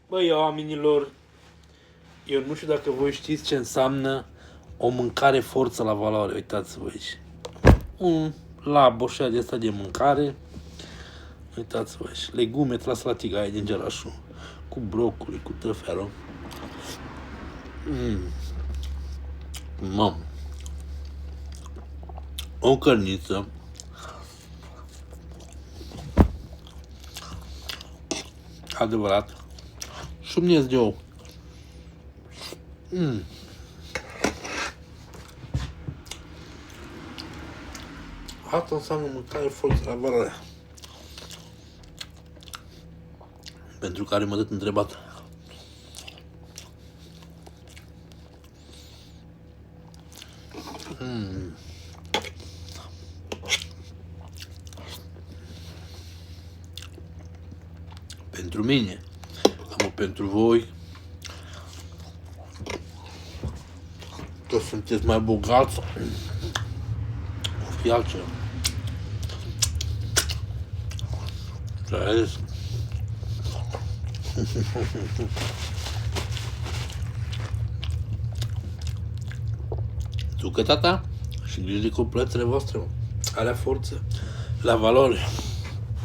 Băi, oamenilor, eu nu știu dacă voi știți ce înseamnă o mâncare forță la valoare. Uitați-vă aici. Un laboșea de asta de mâncare. Uitați-vă aici. Legume tras la tigaie din gelașul. Cu brocoli, cu tăferul. Mamă. O cărniță. Adevărat. Și miez de ou. Asta înseamnă mâncare forță la valoare. Pentru care mă tot întrebat. Pentru mine, am pentru voi, că sunteți mai bogați, o fi altceva. Trăiesc. Ducă tata și grijă cu plățile voastre, alea forță, la valoare.